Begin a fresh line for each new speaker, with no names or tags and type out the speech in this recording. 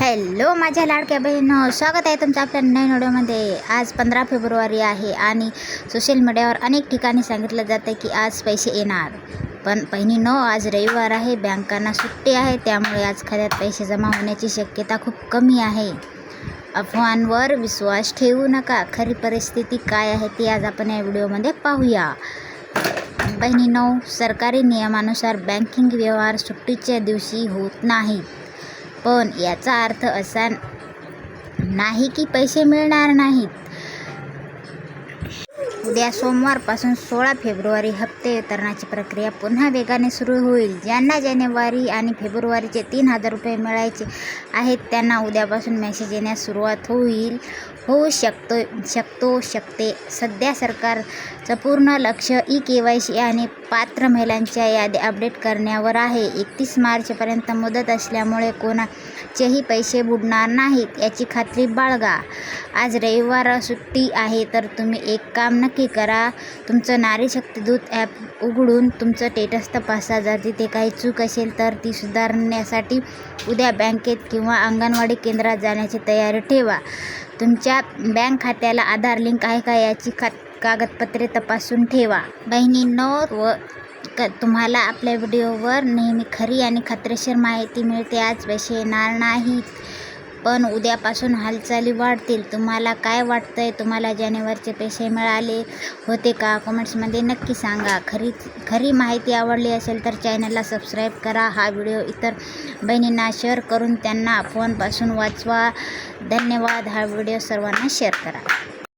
Hello माझ्या लाडक्या बहिणींनो, स्वागत आहे तुमचं आपल्या नवीन व्हिडिओमध्ये। आज 15 फेब्रुवारी आहे आणि सोशल मीडियावर अनेक ठिकाणी सांगितलं जातं की आज पैसे येणार। पण बहिणींनो, आज रविवार आहे, बँकांना सुट्टी आहे, त्यामुळे आज खात्यात पैसे जमा होण्याची शक्यता खूप कमी आहे। अफवांवर विश्वास ठेवू नका। खरी परिस्थिती काय आहे ती आज आपण या व्हिडिओमध्ये पाहूया। बहिणींनो, सरकारी नियमानुसार बँकिंग व्यवहार सुट्टीच्या दिवशी होत नाहीत, पण याचा अर्थ असा नाही की पैसे मिळणार नाहीत। उद्या सोमवारपासून 16 फेब्रुवारी हप्ते वितरणाची प्रक्रिया पुन्हा वेगाने सुरू होईल। ज्यांना जानेवारी आणि फेब्रुवारीचे 3000 रुपये मिळायचे आहेत त्यांना उद्यापासून मेसेज येण्यास सुरुवात होऊ शकते। सध्या सरकारचं पूर्ण लक्ष ई-KYC आणि पात्र महिलांच्या यादी अपडेट करण्यावर आहे। 31 मार्चपर्यंत मुदत असल्यामुळे कोणाचेही पैसे बुडणार नाहीत याची खात्री बाळगा। आज रविवार सुट्टी आहे, तर तुम्ही एक काम नक्की करा। तुमचं नारी शक्ती दूत ॲप उघडून तुमचं स्टेटस तपासा। जर तिथे काही चूक असेल तर ती सुधारण्यासाठी उद्या बँकेत किंवा अंगणवाडी केंद्रात जाण्याची तयारी ठेवा। तुमच्या बँक खात्याला आधार लिंक आहे का याची कागदपत्रे तपासून ठेवा। बहिणींनो, तुम्हाला आपल्या व्हिडिओवर नेहमी खरी आणि खात्रीशीर माहिती मिळते। आज पैसे येणार नाहीत, पण उद्यापासून हालचाली वाढतील। तुम्हाला काय वाटतंय? तुम्हाला जानेवारीचे पैसे मिळाले होते का? कमेंट्समध्ये नक्की सांगा। खरी माहिती आवडली असेल तर चॅनलला सबस्क्राईब करा। हा व्हिडिओ इतर बहिणींना शेअर करून त्यांना अफवांपासून वाचवा। धन्यवाद। हा व्हिडिओ सर्वांना शेअर करा।